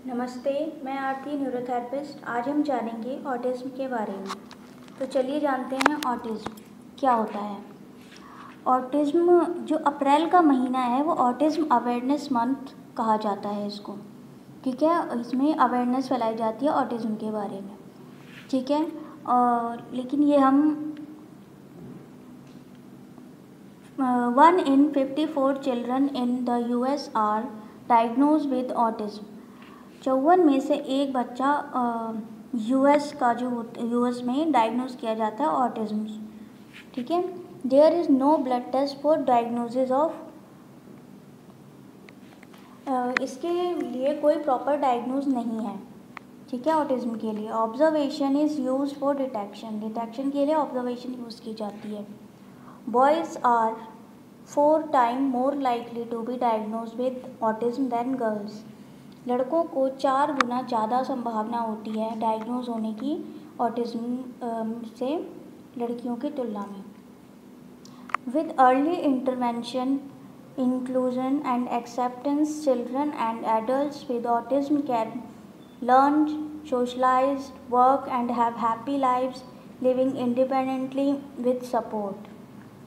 नमस्ते, मैं आरती न्यूरोथेरेपिस्ट। आज हम जानेंगे ऑटिज़्म के बारे में। तो चलिए जानते हैं ऑटिज़्म क्या होता है। ऑटिज़्म जो अप्रैल का महीना है वो ऑटिज़्म अवेयरनेस मंथ कहा जाता है इसको, ठीक है। इसमें अवेयरनेस फैलाई जाती है ऑटिज़्म के बारे में, ठीक है। लेकिन ये हम 1 in 54 children in the US are diagnose with autism. 54 में से एक बच्चा यूएस में डायग्नोज किया जाता है ऑटिज़म, ठीक है। There is no blood test for diagnosis of, इसके लिए कोई प्रॉपर डायग्नोज नहीं है, ठीक है। ऑटिज़म के लिए observation is use for detection के लिए ऑब्जर्वेशन यूज़ की जाती है। Boys are 4 time more likely to be diagnose with autism than girls. लड़कों को 4 गुना ज़्यादा संभावना होती है डायग्नोज होने की ऑटिज़म से लड़कियों की तुलना में। With early intervention, inclusion and acceptance, children and adults with autism can learn, socialise, work and have happy lives living independently with support.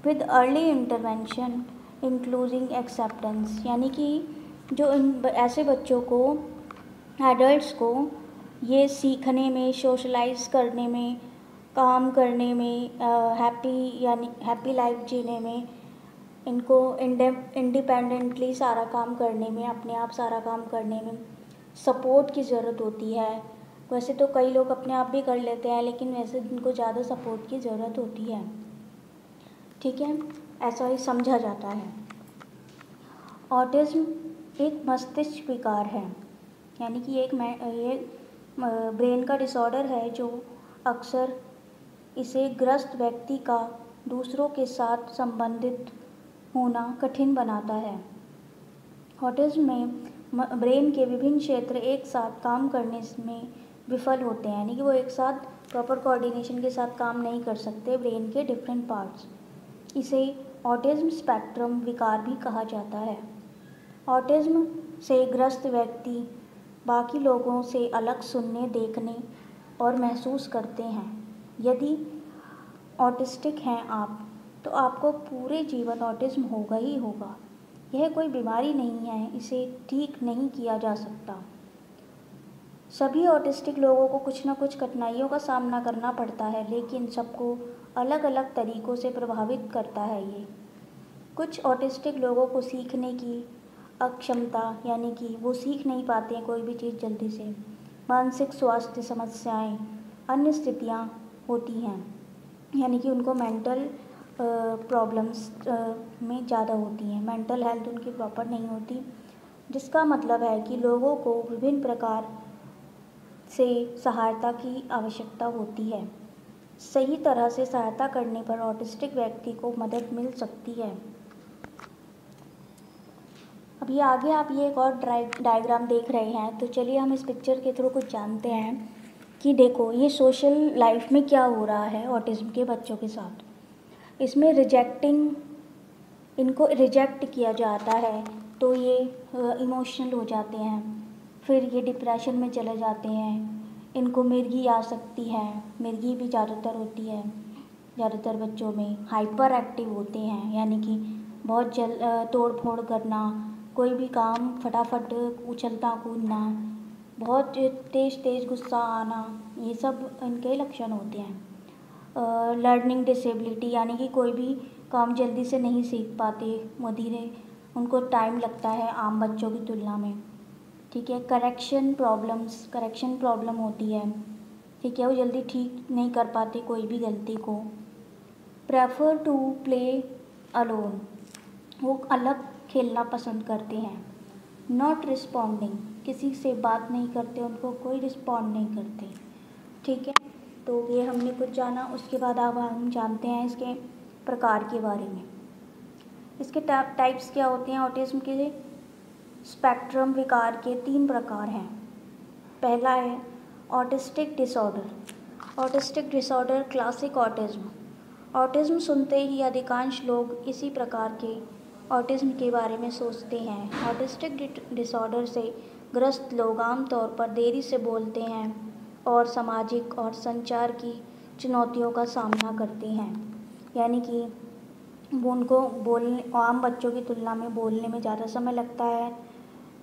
With early intervention including acceptance, यानी कि जो ऐसे बच्चों को, एडल्ट्स को ये सीखने में, सोशलाइज करने में, काम करने में, हैप्पी लाइफ जीने में, इनको इंडिपेंडेंटली सारा काम करने में, अपने आप सारा काम करने में सपोर्ट की ज़रूरत होती है। वैसे तो कई लोग अपने आप भी कर लेते हैं, लेकिन वैसे इनको ज़्यादा सपोर्ट की ज़रूरत होती है, ठीक है। ऐसा ही समझा जाता है। ऑटिज़म एक मस्तिष्क विकार है, यानी कि एक ब्रेन का डिसऑर्डर है जो अक्सर इसे ग्रस्त व्यक्ति का दूसरों के साथ संबंधित होना कठिन बनाता है। ऑटिज़म में ब्रेन के विभिन्न क्षेत्र एक साथ काम करने में विफल होते हैं, यानी कि वो एक साथ प्रॉपर कोऑर्डिनेशन के साथ काम नहीं कर सकते, ब्रेन के डिफरेंट पार्ट्स। इसे ऑटिज़म स्पेक्ट्रम विकार भी कहा जाता है। ऑटिज़म से ग्रस्त व्यक्ति बाकी लोगों से अलग सुनने, देखने और महसूस करते हैं। यदि ऑटिस्टिक हैं आप, तो आपको पूरे जीवन ऑटिज़म होगा ही होगा। यह कोई बीमारी नहीं है, इसे ठीक नहीं किया जा सकता। सभी ऑटिस्टिक लोगों को कुछ न कुछ कठिनाइयों का सामना करना पड़ता है, लेकिन सबको अलग अलग तरीक़ों से प्रभावित करता है ये। कुछ ऑटिस्टिक लोगों को सीखने की अक्षमता, यानी कि वो सीख नहीं पाते हैं कोई भी चीज़ जल्दी से, मानसिक स्वास्थ्य समस्याएं, अन्य स्थितियां होती हैं, यानी कि उनको मेंटल प्रॉब्लम्स में ज़्यादा होती हैं, मेंटल हेल्थ उनकी प्रॉपर नहीं होती, जिसका मतलब है कि लोगों को विभिन्न प्रकार से सहायता की आवश्यकता होती है। सही तरह से सहायता करने पर ऑटिस्टिक व्यक्ति को मदद मिल सकती है। अभी आगे आप ये एक और डायग्राम देख रहे हैं, तो चलिए हम इस पिक्चर के थ्रू कुछ जानते हैं कि देखो ये सोशल लाइफ में क्या हो रहा है ऑटिज़म के बच्चों के साथ। इसमें इनको रिजेक्ट किया जाता है, तो ये इमोशनल हो जाते हैं, फिर ये डिप्रेशन में चले जाते हैं, इनको मिर्गी आ सकती है, मिर्गी भी ज़्यादातर होती है, ज़्यादातर बच्चों में हाइपर एक्टिव होते हैं, यानी कि बहुत तोड़ फोड़ करना, कोई भी काम फटाफट उछलता कूदना, बहुत तेज़ गुस्सा आना, ये सब इनके लक्षण होते हैं। लर्निंग डिसेबिलिटी, यानी कि कोई भी काम जल्दी से नहीं सीख पाते, वो धीरे, उनको टाइम लगता है आम बच्चों की तुलना में, ठीक है। करेक्शन प्रॉब्लम होती है, ठीक है, वो जल्दी ठीक नहीं कर पाते कोई भी गलती को। प्रेफर टू प्ले अलोन, वो अलग खेलना पसंद करते हैं। नॉट रिस्पॉन्डिंग, किसी से बात नहीं करते, उनको कोई रिस्पॉन्ड नहीं करते, ठीक है। तो ये हमने कुछ जाना, उसके बाद अब हम जानते हैं इसके प्रकार के बारे में। इसके टाइप्स क्या होते हैं ऑटिज़म के। स्पेक्ट्रम विकार के 3 प्रकार हैं। पहला है autistic disorder. Autistic disorder classic autism. Autism सुनते ही अधिकांश लोग इसी प्रकार के ऑटिज़म के बारे में सोचते हैं। ऑटिस्टिक डिसऑर्डर से ग्रस्त लोग आमतौर पर देरी से बोलते हैं और सामाजिक और संचार की चुनौतियों का सामना करते हैं। यानी कि उनको बोलने, आम बच्चों की तुलना में बोलने में ज़्यादा समय लगता है।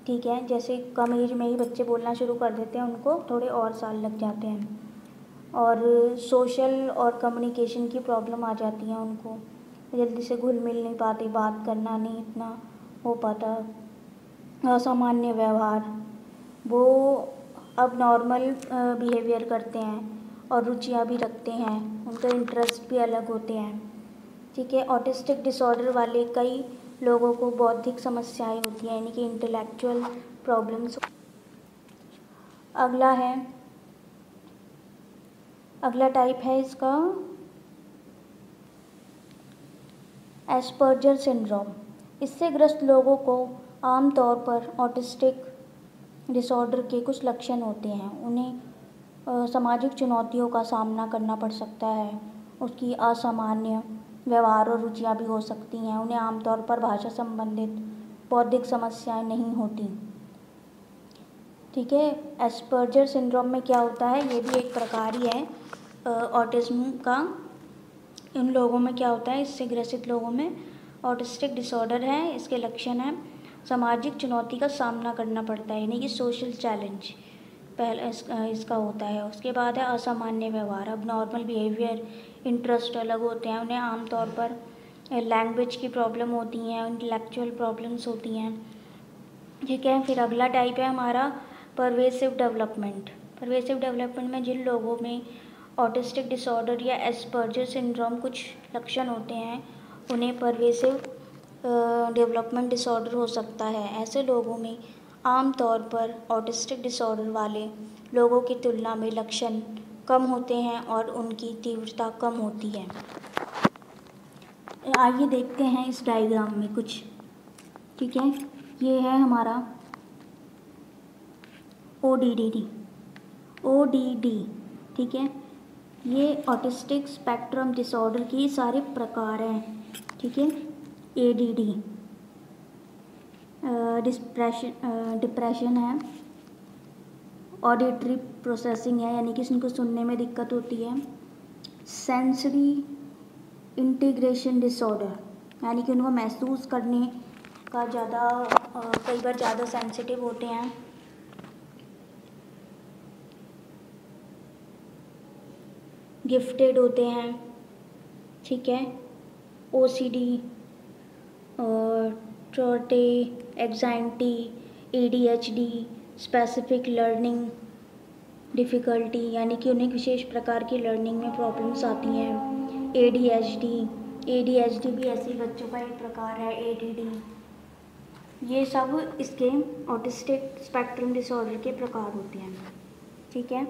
ठीक है, जैसे कम एज में ही बच्चे बोलना शुरू कर देते हैं, उनको थोड़े और साल लग जाते हैं। और सोशल और कम्युनिकेशन की प्रॉब्लम आ जाती है, उनको जल्दी से घुल मिल नहीं पाते, बात करना नहीं इतना हो पाता, असामान्य व्यवहार, वो अब नॉर्मल बिहेवियर करते हैं और रुचियाँ भी रखते हैं, उनके इंटरेस्ट भी अलग होते हैं। ठीक है, ऑटिस्टिक डिसऑर्डर वाले कई लोगों को बौद्धिक समस्याएं होती हैं, यानी कि इंटेलेक्चुअल प्रॉब्लम्स। अगला टाइप है इसका एस्पर्जर सिंड्रोम। इससे ग्रस्त लोगों को आमतौर पर ऑटिस्टिक डिसऑर्डर के कुछ लक्षण होते हैं। उन्हें सामाजिक चुनौतियों का सामना करना पड़ सकता है, उसकी असामान्य व्यवहार और रुचियाँ भी हो सकती हैं। उन्हें आमतौर पर भाषा संबंधित बौद्धिक समस्याएं नहीं होती। ठीक है, एस्पर्जर सिंड्रोम में क्या होता है, ये भी एक प्रकार ही है ऑटिज्म का। इन लोगों में क्या होता है, इससे ग्रसित लोगों में ऑटिस्टिक डिसऑर्डर है, इसके लक्षण हैं सामाजिक चुनौती का सामना करना पड़ता है, यानी कि सोशल चैलेंज पहला इसका होता है। उसके बाद है असामान्य व्यवहार, अब नॉर्मल बिहेवियर, इंटरेस्ट अलग होते हैं। उन्हें आमतौर पर लैंग्वेज की प्रॉब्लम होती हैं, इंटेलेक्चुअल प्रॉब्लम्स होती हैं। ठीक है, फिर अगला टाइप है हमारा परवेसिव डेवलपमेंट। परवेसिव डेवलपमेंट में जिन लोगों में ऑटिस्टिक डिसऑर्डर या एस्पर्जर सिंड्रोम कुछ लक्षण होते हैं, उन्हें परवेसिव डेवलपमेंट डिसऑर्डर हो सकता है। ऐसे लोगों में आमतौर पर ऑटिस्टिक डिसऑर्डर वाले लोगों की तुलना में लक्षण कम होते हैं और उनकी तीव्रता कम होती है। आइए देखते हैं इस डायग्राम में कुछ। ठीक है, ये है हमारा ODD। ठीक है, ये ऑटिस्टिक स्पेक्ट्रम डिसऑर्डर के सारे प्रकार हैं। ठीक है, ADD डिप्रेशन है, ऑडिटरी प्रोसेसिंग है, यानी कि इनको सुनने में दिक्कत होती है। सेंसरी इंटीग्रेशन डिसऑर्डर, यानी कि उनको महसूस करने का ज़्यादा कई बार ज़्यादा सेंसिटिव होते हैं। गिफ्टेड होते हैं। ठीक है, OCD और Tourette, anxiety, ADHD, specific learning difficulty, यानी कि उन्हें विशेष प्रकार की लर्निंग में प्रॉब्लम्स आती हैं। ADHD भी ऐसे बच्चों का एक प्रकार है। ADD, ये सब इसके ऑटिस्टिक स्पेक्ट्रम डिसऑर्डर के प्रकार होते हैं। ठीक है।